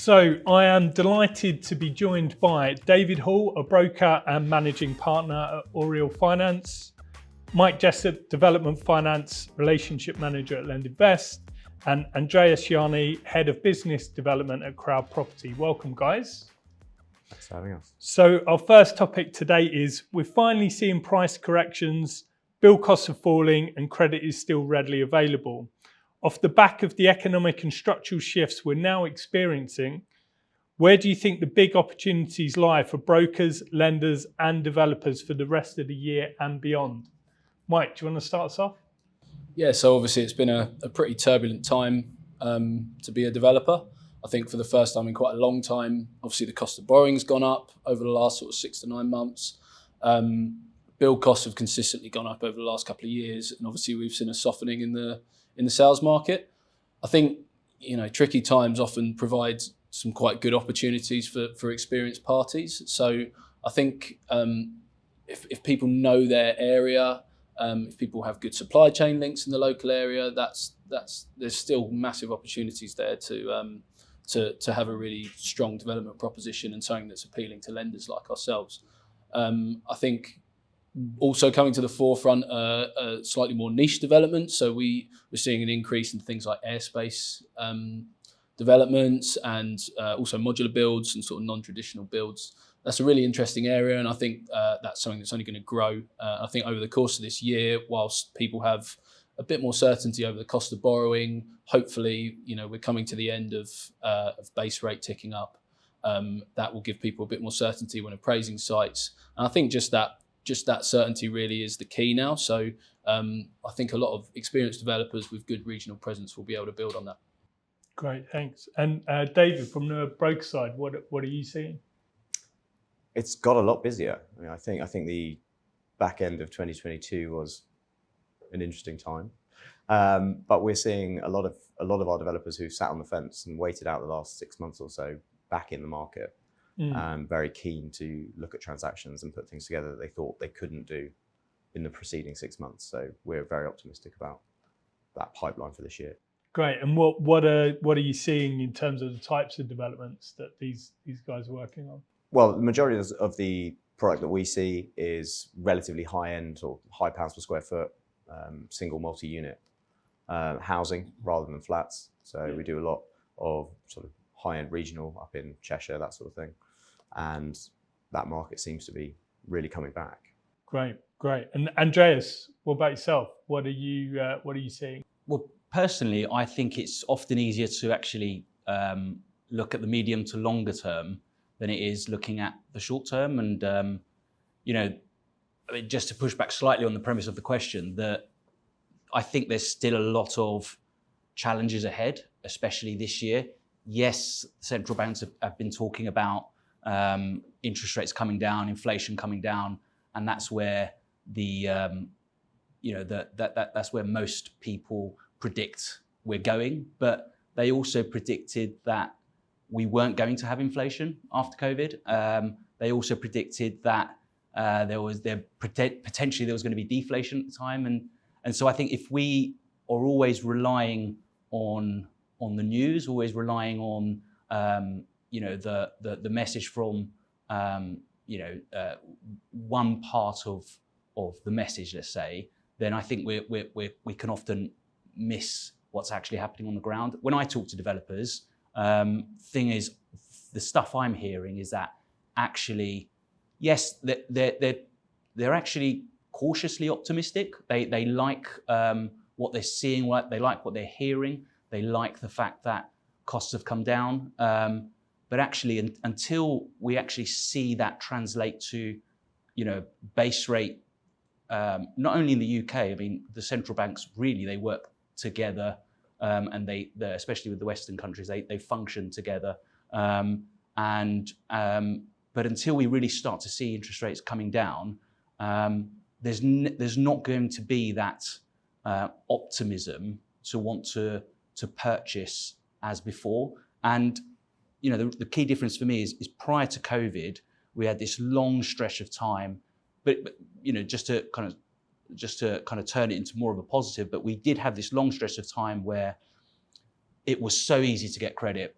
So I am delighted to be joined by David Hall, a broker and managing partner at Oriel Finance, Mike Jessup, development finance relationship manager at LendInvest, and Andreas Yanni, head of business development at Crowd Property. Welcome, guys. Thanks for having us. So our first topic today is we're finally seeing price corrections, build costs are falling, and credit is still readily available. Off the back of the economic and structural shifts we're now experiencing, where do you think the big opportunities lie for brokers, lenders, and developers for the rest of the year and beyond? Mike, do you want to start us off? Yeah, so obviously it's been a pretty turbulent time to be a developer. I think for the first time in quite a long time, obviously the cost of borrowing's gone up over the last sort of 6 to 9 months. Build costs have consistently gone up over the last couple of years, and obviously we've seen a softening in the sales market. I think, tricky times often provide some quite good opportunities for experienced parties. So I think if people know their area, if people have good supply chain links in the local area, there's still massive opportunities there to have a really strong development proposition and something that's appealing to lenders like ourselves. I think also coming to the forefront slightly more niche development. So we're seeing an increase in things like airspace developments and also modular builds and sort of non-traditional builds. That's a really interesting area, and I think that's something that's only going to grow. I think over the course of this year, whilst people have a bit more certainty over the cost of borrowing, hopefully, we're coming to the end of base rate ticking up. That will give people a bit more certainty when appraising sites. And I think just that certainty really is the key now. So I think a lot of experienced developers with good regional presence will be able to build on that. Great, thanks. And David, from the broker side, what are you seeing? It's got a lot busier. I think the back end of 2022 was an interesting time, but we're seeing a lot of our developers who sat on the fence and waited out the last 6 months or so back in the market. Very keen to look at transactions and put things together that they thought they couldn't do in the preceding 6 months. So we're very optimistic about that pipeline for this year. Great. And what are you seeing in terms of the types of developments that these guys are working on? Well, the majority of the product that we see is relatively high end or high pounds per square foot, single multi-unit housing rather than flats. So we do a lot of sort of high-end regional up in Cheshire, that sort of thing. And that market seems to be really coming back. Great. And Andreas, what about yourself? What are you seeing? Well, personally, I think it's often easier to actually look at the medium to longer term than it is looking at the short term. And, just to push back slightly on the premise of the question, that I think there's still a lot of challenges ahead, especially this year. Yes, central banks have been talking about interest rates coming down, inflation coming down, and that's where that's where most people predict we're going. But they also predicted that we weren't going to have inflation after COVID. They also predicted that potentially there was going to be deflation at the time, and so I think if we are always relying on the news, always relying on the message from one part of the message, let's say, then I think we can often miss what's actually happening on the ground. When I talk to developers, thing is, the stuff I'm hearing is that actually, yes, they're actually cautiously optimistic. They like what they're seeing, they like what they're hearing. They like the fact that costs have come down, but actually, until we actually see that translate to, base rate, not only in the UK. I mean, the central banks really, they work together, and they especially with the Western countries, they function together. But until we really start to see interest rates coming down, there's not going to be that optimism to want to purchase as before. And the key difference for me is prior to COVID, we had this long stretch of time, but just to kind of turn it into more of a positive, but we did have this long stretch of time where it was so easy to get credit.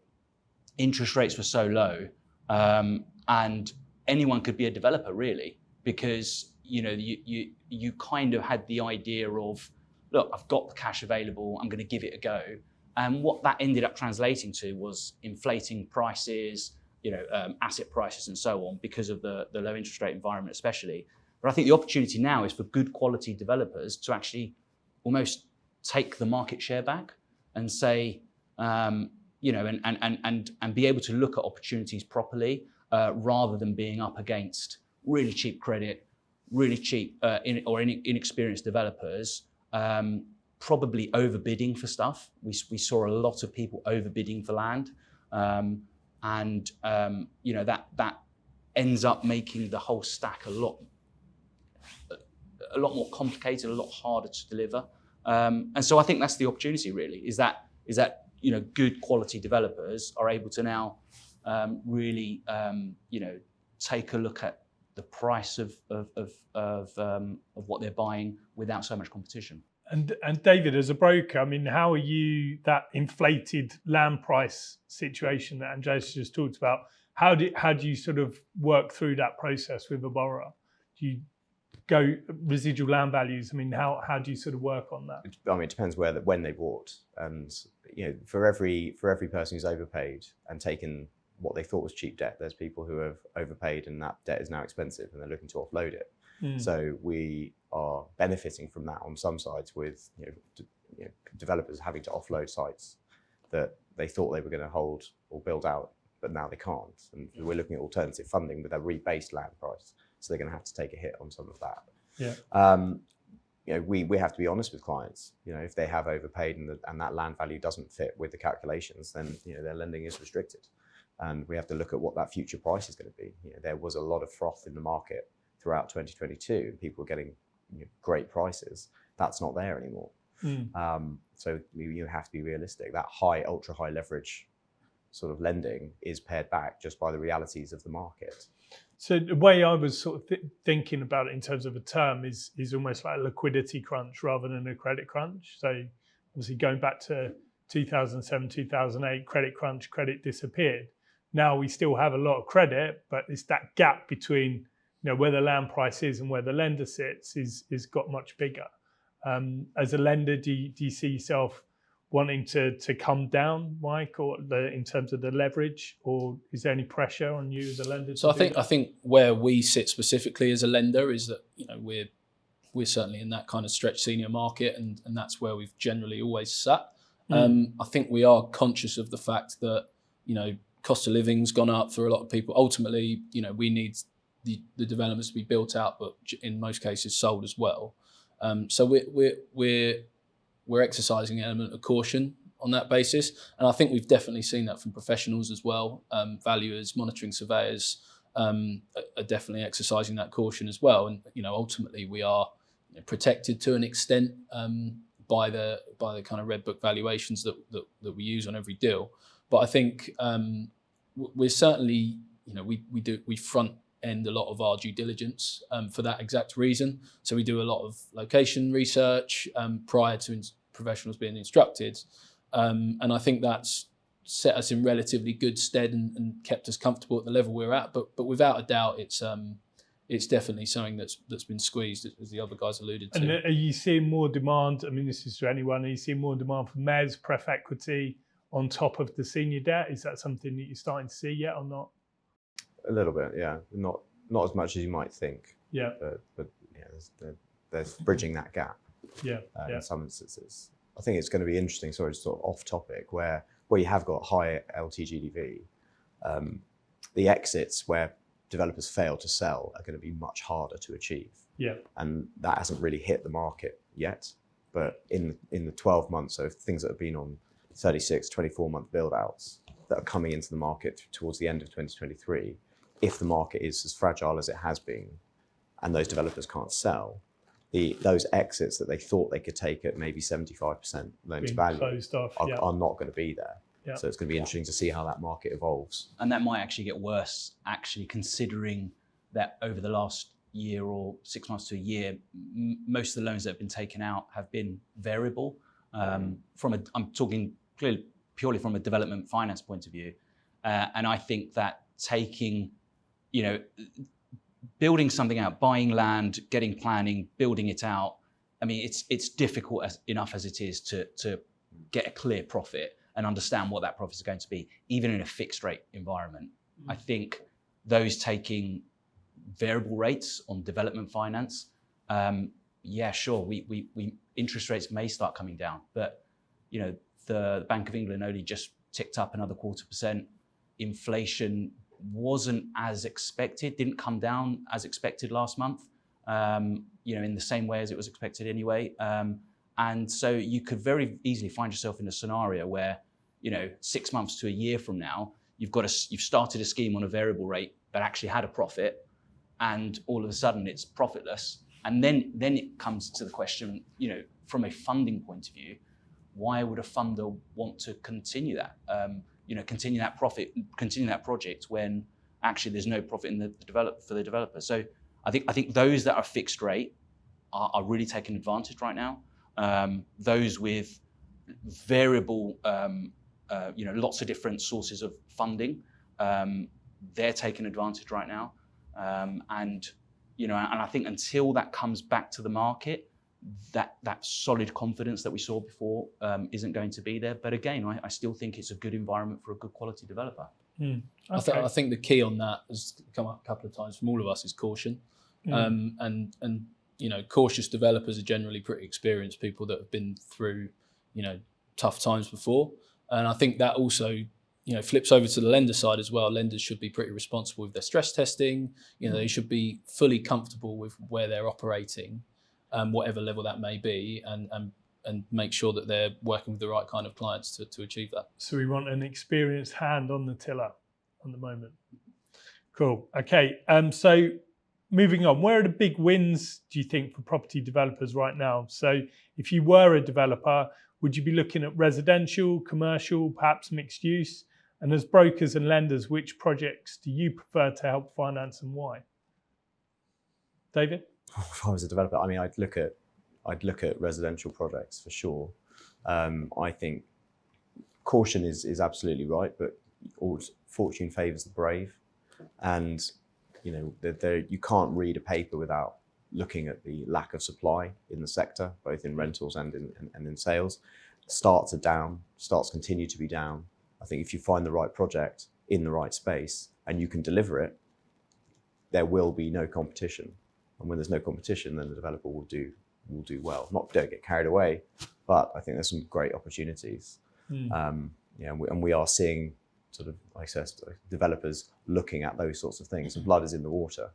interest rates were so low, and anyone could be a developer really, because you kind of had the idea of, look, I've got the cash available, I'm going to give it a go. And what that ended up translating to was inflating prices, asset prices and so on, because of the low interest rate environment especially. But I think the opportunity now is for good quality developers to actually almost take the market share back and say, and be able to look at opportunities properly, rather than being up against really cheap credit, really cheap inexperienced developers, probably overbidding for stuff. We saw a lot of people overbidding for land, that ends up making the whole stack a lot more complicated, a lot harder to deliver. And so I think that's the opportunity really, is that good quality developers are able to now really take a look at the price of what they're buying without so much competition. And David, as a broker, I mean, how are you, that inflated land price situation that Andreas just talked about, how do you sort of work through that process with a borrower? Do you go residual land values? I mean, how do you sort of work on that? I mean, it depends when they bought, and for every person who's overpaid and taken what they thought was cheap debt, there's people who have overpaid and that debt is now expensive and they're looking to offload it. So we are benefiting from that on some sides, with developers having to offload sites that they thought they were going to hold or build out, but now they can't. And we're looking at alternative funding with a rebased land price, so they're going to have to take a hit on some of that. Yeah. We have to be honest with clients. If they have overpaid and that land value doesn't fit with the calculations, then their lending is restricted, and we have to look at what that future price is going to be. There was a lot of froth in the market throughout 2022, and people were getting great prices. That's not there anymore. So you have to be realistic. That ultra high leverage sort of lending is pared back just by the realities of the market. So the way I was sort of thinking about it in terms of a term is almost like a liquidity crunch rather than a credit crunch. So obviously going back to 2007, 2008, credit crunch, credit disappeared. Now we still have a lot of credit, but it's that gap between where the land price is and where the lender sits is got much bigger. As a lender, do you see yourself wanting to come down, Mike, or in terms of the leverage, or is there any pressure on you as a lender? So I think where we sit specifically as a lender is that we're certainly in that kind of stretch senior market, and that's where we've generally always sat. I think we are conscious of the fact that cost of living's gone up for a lot of people. Ultimately, we need the developments to be built out, but in most cases sold as well. So we're exercising an element of caution on that basis, and I think we've definitely seen that from professionals as well. Valuers, monitoring surveyors are definitely exercising that caution as well. And ultimately we are protected to an extent by the kind of red book valuations that we use on every deal. But I think we're certainly we front end a lot of our due diligence for that exact reason. So we do a lot of location research prior to professionals being instructed, and I think that's set us in relatively good stead and kept us comfortable at the level we're at. But without a doubt, it's definitely something that's been squeezed, as the other guys alluded to. And are you seeing more demand? I mean, this is to anyone. Are you seeing more demand for mezz, pref equity on top of the senior debt? Is that something that you're starting to see yet or not? A little bit, yeah. Not as much as you might think. Yeah. But yeah, there's bridging that gap. Yeah. In some instances, I think it's going to be interesting. Sorry, sort of off topic, where you have got high LTGDV, the exits where developers fail to sell are going to be much harder to achieve. Yeah. And that hasn't really hit the market yet. But in the 12 months, so things that have been on 36, 24-month build-outs that are coming into the market towards the end of 2023, if the market is as fragile as it has been and those developers can't sell, those exits that they thought they could take at maybe 75% loan to value are not going to be there. Yeah. So it's going to be interesting to see how that market evolves. And that might actually get worse, actually, considering that over the last year or 6 months to a year, most of the loans that have been taken out have been variable. I'm talking purely from a development finance point of view. And I think that taking, building something out, buying land, getting planning, building it out, I mean, it's difficult enough as it is to get a clear profit and understand what that profit is going to be, even in a fixed rate environment. I think those taking variable rates on development finance, yeah, sure, we interest rates may start coming down, but the Bank of England only just ticked up another 0.25%. Inflation wasn't as expected, didn't come down as expected last month, in the same way as it was expected anyway. And so you could very easily find yourself in a scenario where, 6 months to a year from now, you've started a scheme on a variable rate that actually had a profit, and all of a sudden it's profitless. And then it comes to the question, from a funding point of view, why would a funder want to continue that? Continue that profit, continue that project when actually there's no profit in for the developer. So I think those that are fixed rate are really taking advantage right now. Those with variable, lots of different sources of funding, they're taking advantage right now. And I think until that comes back to the market, that solid confidence that we saw before isn't going to be there. But again, I still think it's a good environment for a good quality developer. Okay. I think the key on that has come up a couple of times from all of us is caution. And cautious developers are generally pretty experienced people that have been through, tough times before. And I think that also, flips over to the lender side as well. Lenders should be pretty responsible with their stress testing. They should be fully comfortable with where they're operating, whatever level that may be, and make sure that they're working with the right kind of clients to achieve that. So we want an experienced hand on the tiller at the moment. Cool. Okay. So moving on, where are the big wins, do you think, for property developers right now? So if you were a developer, would you be looking at residential, commercial, perhaps mixed use? And as brokers and lenders, which projects do you prefer to help finance and why? David? If I was a developer, I mean, I'd look at residential projects for sure. I think caution is absolutely right, but fortune favours the brave, and you can't read a paper without looking at the lack of supply in the sector, both in rentals and in sales. Starts are down, starts continue to be down. I think if you find the right project in the right space and you can deliver it, there will be no competition. And when there's no competition, then the developer will do well. Don't get carried away, but I think there's some great opportunities. And we are seeing sort of, like I said, developers looking at those sorts of things. The blood is in the water,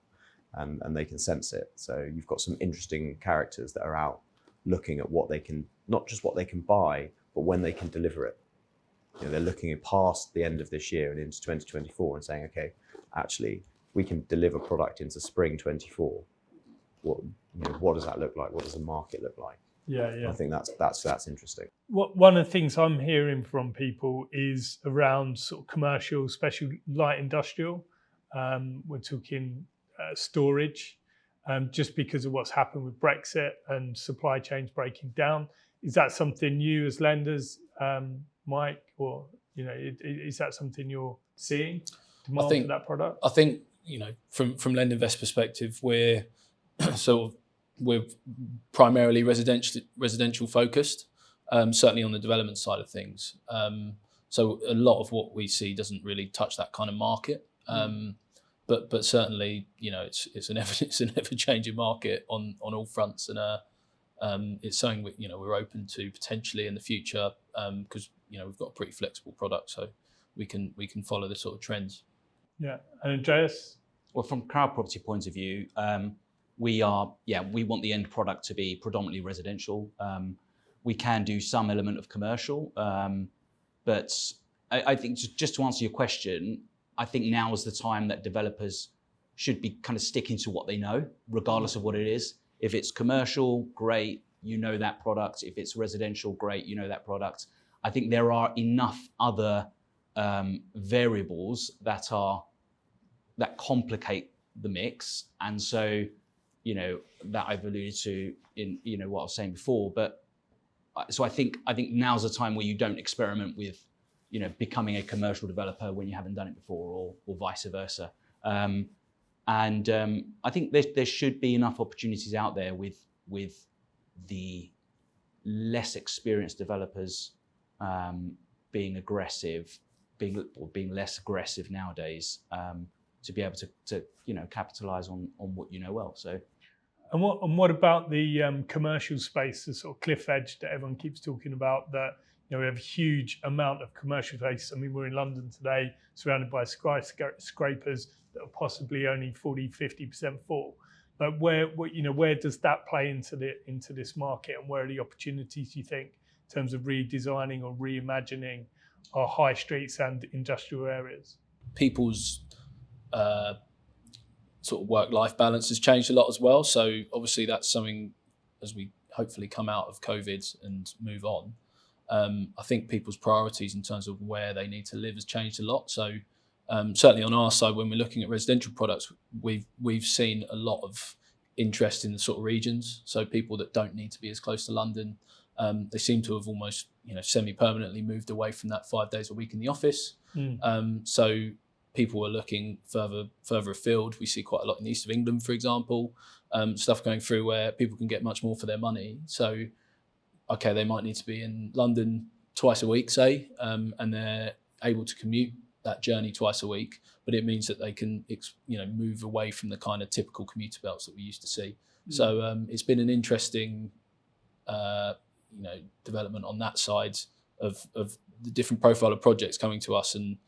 and they can sense it. So you've got some interesting characters that are out looking at what they can, not just what they can buy, but when they can deliver it. They're looking past the end of this year and into 2024 and saying, okay, actually, we can deliver product into spring 24. What does that look like? What does the market look like? Yeah. I think that's interesting. One of the things I'm hearing from people is around sort of commercial, especially light industrial. We're talking storage, just because of what's happened with Brexit and supply chains breaking down. Is that something you as lenders, Mike, or is that something you're seeing? Demand for that product? I think from LendInvest perspective, we're primarily residential focused, certainly on the development side of things. So a lot of what we see doesn't really touch that kind of market. But certainly, it's an ever changing market on all fronts, and it's something we're open to potentially in the future, because we've got a pretty flexible product, so we can follow the sort of trends. Yeah, and Andreas? Well, from Crowd Property point of view, we want the end product to be predominantly residential. We can do some element of commercial, but I think just to answer your question, I think now is the time that developers should be kind of sticking to what they know, regardless of what it is. If it's commercial, great, that product. If it's residential, great, that product. I think there are enough other variables that complicate the mix, and so that I've alluded to in what I was saying before. But so I think now's the time where you don't experiment with becoming a commercial developer when you haven't done it before, or vice versa. I think there should be enough opportunities out there with the less experienced developers being aggressive, being less aggressive nowadays, to be able to capitalize on what you know well. So. And what about the commercial space, the sort of cliff edge that everyone keeps talking about? That we have a huge amount of commercial space. I mean, we're in London today, surrounded by skyscrapers that are possibly only 40-50% full. But where does that play into this market, and where are the opportunities, you think, in terms of redesigning or reimagining our high streets and industrial areas? People's sort of work-life balance has changed a lot as well. So obviously that's something, as we hopefully come out of COVID and move on, I think people's priorities in terms of where they need to live has changed a lot. So certainly on our side, when we're looking at residential products, we've seen a lot of interest in the sort of regions. So people that don't need to be as close to London, they seem to have almost semi-permanently moved away from that 5 days a week in the office. So people are looking further afield. We see quite a lot in the east of England, for example, stuff going through where people can get much more for their money. So, okay, they might need to be in London twice a week, say, and they're able to commute that journey twice a week, but it means that they can, move away from the kind of typical commuter belts that we used to see. So it's been an interesting, development on that side of the different profile of projects coming to us, and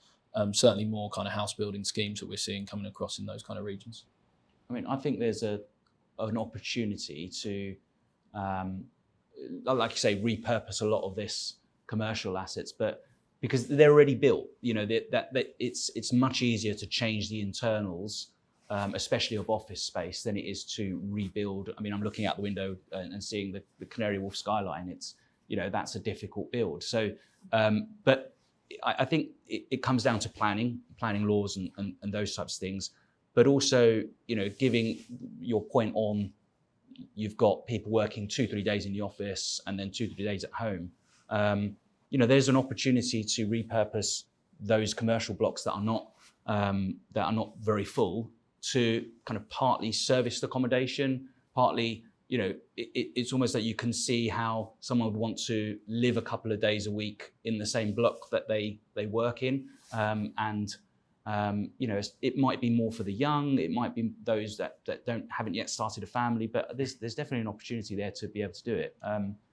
certainly more kind of house building schemes that we're seeing coming across in those kind of regions. I mean, I think there's an opportunity to, like you say, repurpose a lot of this commercial assets, but because they're already built, that it's much easier to change the internals, especially of office space, than it is to rebuild. I mean, I'm looking out the window and seeing the Canary Wharf skyline. It's, that's a difficult build. So, but I think it comes down to planning laws and those types of things, but also, giving your point on, you've got people working 2-3 days in the office and then 2-3 days at home. There's an opportunity to repurpose those commercial blocks that are not very full to kind of partly serviced accommodation, partly, it's almost like you can see how someone would want to live a couple of days a week in the same block that they work in. It might be more for the young, it might be those that haven't yet started a family, but there's definitely an opportunity there to be able to do it.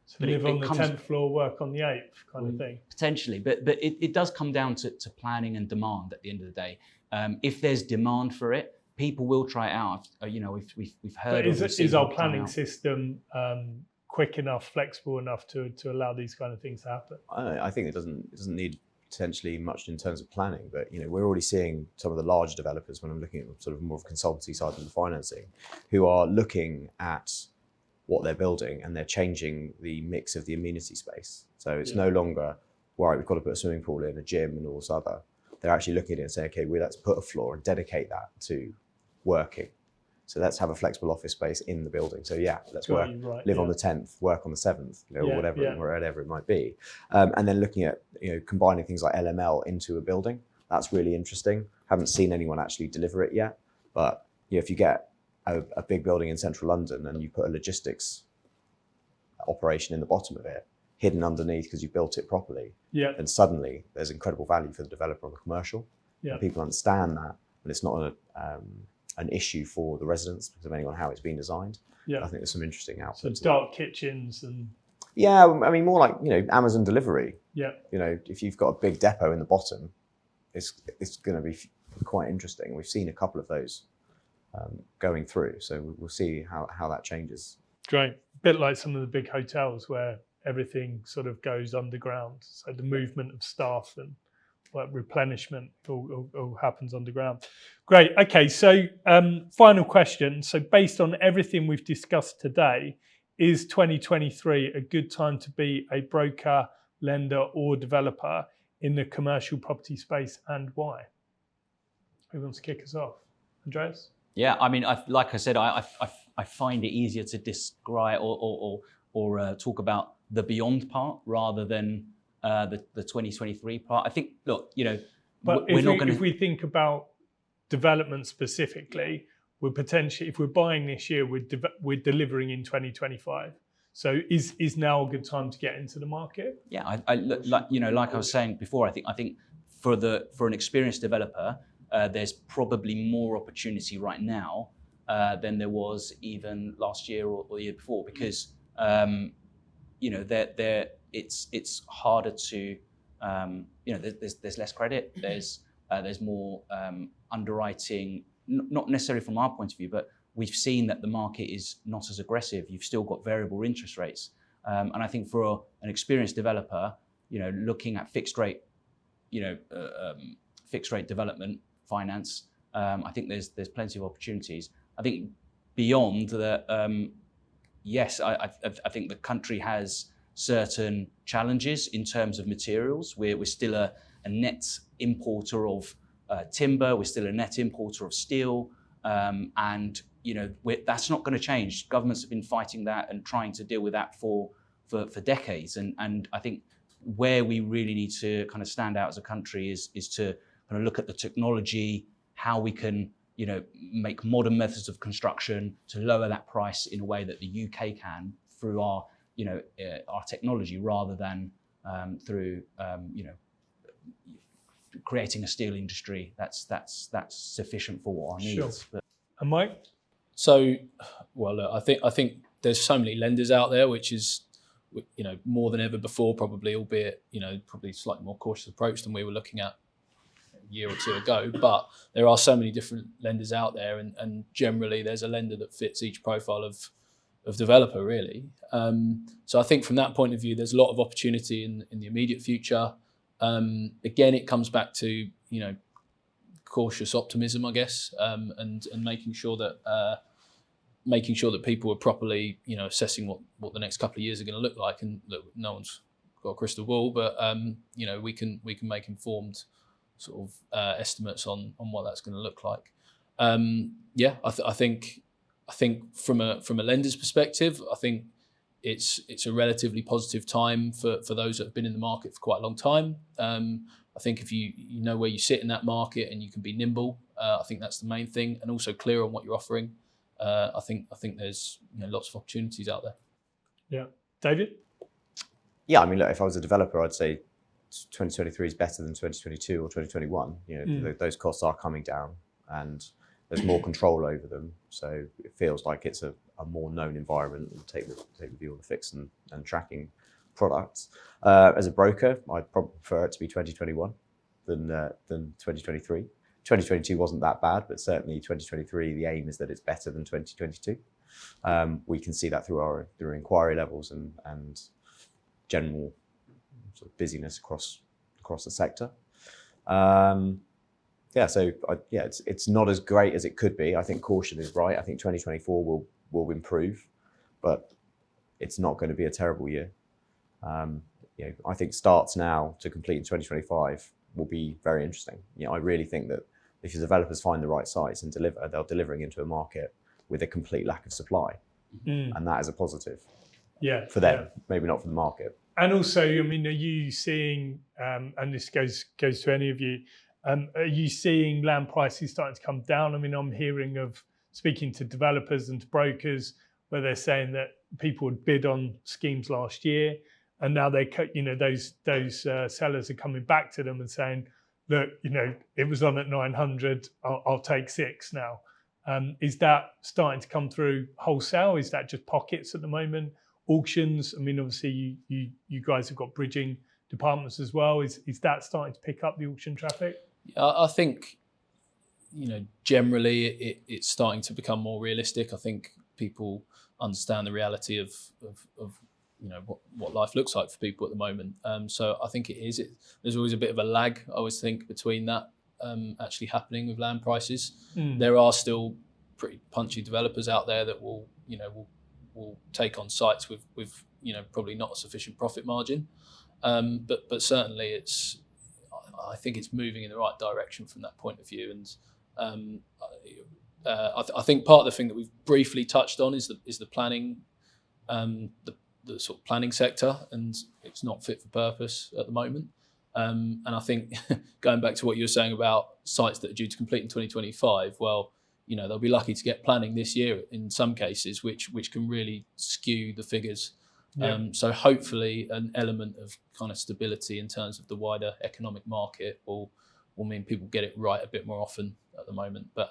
So live on the 10th floor, work on the 8th kind of thing. Potentially, but it does come down to planning and demand at the end of the day. If there's demand for it, people will try it out. We've heard. But is our planning system quick enough, flexible enough to allow these kind of things to happen? I think it doesn't need potentially much in terms of planning, but we're already seeing some of the larger developers, when I'm looking at sort of more of a consultancy side than the financing, who are looking at what they're building and they're changing the mix of the amenity space. So it's no longer, right, we've got to put a swimming pool in, a gym and all this other. They're actually looking at it and saying, okay, let's put a floor and dedicate that to working. So let's have a flexible office space in the building. So let's work, live on the 10th, work on the 7th, wherever it might be. And then looking at combining things like LML into a building. That's really interesting. Haven't seen anyone actually deliver it yet, but if you get a big building in central London and you put a logistics operation in the bottom of it, hidden underneath because you built it properly, then suddenly there's incredible value for the developer on the commercial. And people understand that, and it's not an issue for the residents, depending on how it's been designed. I think there's some interesting outputs. So dark kitchens and... I mean, more like, Amazon delivery. If you've got a big depot in the bottom, it's going to be quite interesting. We've seen a couple of those going through, so we'll see how that changes. Great. A bit like some of the big hotels where everything sort of goes underground. So the movement of staff and replenishment all happens underground. Great. Okay, so final question. So based on everything we've discussed today, is 2023 a good time to be a broker, lender or developer in the commercial property space, and why? Who wants to kick us off? Andreas? Yeah, I mean, like I said, I find it easier to describe or talk about the beyond part rather than the 2023 part. I think, look, But we're not going to. if we think about development specifically, we're potentially, if we're buying this year, we're delivering in 2025. So is now a good time to get into the market? Yeah, like I was saying before, I think for an experienced developer, there's probably more opportunity right now than there was even last year or the year before, because it's harder to there's less credit, there's more underwriting, not necessarily from our point of view, but we've seen that the market is not as aggressive. You've still got variable interest rates, and I think for an experienced developer, looking at fixed rate development finance, I think there's plenty of opportunities. I think beyond that, yes, I think the country has certain challenges in terms of materials. We're still a net importer of timber. We're still a net importer of steel, and that's not going to change. Governments have been fighting that and trying to deal with that for decades. And I think where we really need to kind of stand out as a country is to kind of look at the technology, how we can make modern methods of construction to lower that price in a way that the UK can through our technology, rather than through creating a steel industry that's sufficient for our needs. Sure. And Mike? So, well, look, I think there's so many lenders out there, which is more than ever before, probably, albeit probably slightly more cautious approach than we were looking at a year or two ago. But there are so many different lenders out there, and generally there's a lender that fits each profile of developer, really. So I think from that point of view, there's a lot of opportunity in the immediate future. Again, it comes back to cautious optimism, I guess, and making sure that people are properly assessing what the next couple of years are going to look like, and look, no one's got a crystal ball, but we can make informed sort of estimates on what that's going to look like. I think from a lender's perspective, I think it's a relatively positive time for those that have been in the market for quite a long time. I think if you know where you sit in that market and you can be nimble, I think that's the main thing, and also clear on what you're offering. I think there's lots of opportunities out there. Yeah, David? Yeah, I mean, look, if I was a developer, I'd say 2023 is better than 2022 or 2021. Those costs are coming down, and there's more control over them. So it feels like it's a more known environment, and take the view on the fixed and tracking products. As a broker, I'd probably prefer it to be 2021 than 2023. 2022 wasn't that bad, but certainly 2023, the aim is that it's better than 2022. We can see that through inquiry levels and general sort of busyness across the sector. It's not as great as it could be. I think caution is right. I think 2024 will improve, but it's not going to be a terrible year. I think starts now to complete in 2025 will be very interesting. I really think that if your developers find the right sites and deliver, they're delivering into a market with a complete lack of supply, and that is a positive. Yeah, for them, maybe not for the market. And also, I mean, are you seeing? And this goes to any of you. Are you seeing land prices starting to come down? I mean, I'm hearing of speaking to developers and to brokers where they're saying that people would bid on schemes last year, and now those sellers are coming back to them and saying, look, it was on at 900, I'll take 6 now. Is that starting to come through wholesale? Is that just pockets at the moment? Auctions? I mean, obviously you guys have got bridging departments as well. Is that starting to pick up the auction traffic? I think, generally it's starting to become more realistic. I think people understand the reality of what life looks like for people at the moment. So I think it is. There's always a bit of a lag, I always think, between that actually happening with land prices. There are still pretty punchy developers out there that will take on sites with probably not a sufficient profit margin. But certainly I think it's moving in the right direction from that point of view. And I think part of the thing that we've briefly touched on is the planning, the sort of planning sector, and it's not fit for purpose at the moment. And I think going back to what you were saying about sites that are due to complete in 2025, well, they'll be lucky to get planning this year in some cases, which can really skew the figures. Yeah. So hopefully an element of kind of stability in terms of the wider economic market will mean people get it right a bit more often at the moment. But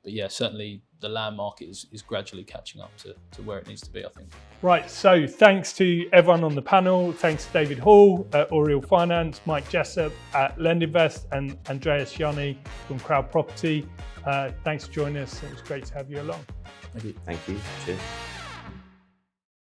yeah, certainly the land market is gradually catching up to where it needs to be, I think. Right, so thanks to everyone on the panel. Thanks to David Hall at Oriel Finance, Mike Jessup at Lendinvest, and Andreas Jani from Crowd Property. Thanks for joining us. It was great to have you along. Thank you. Thank you. Cheers.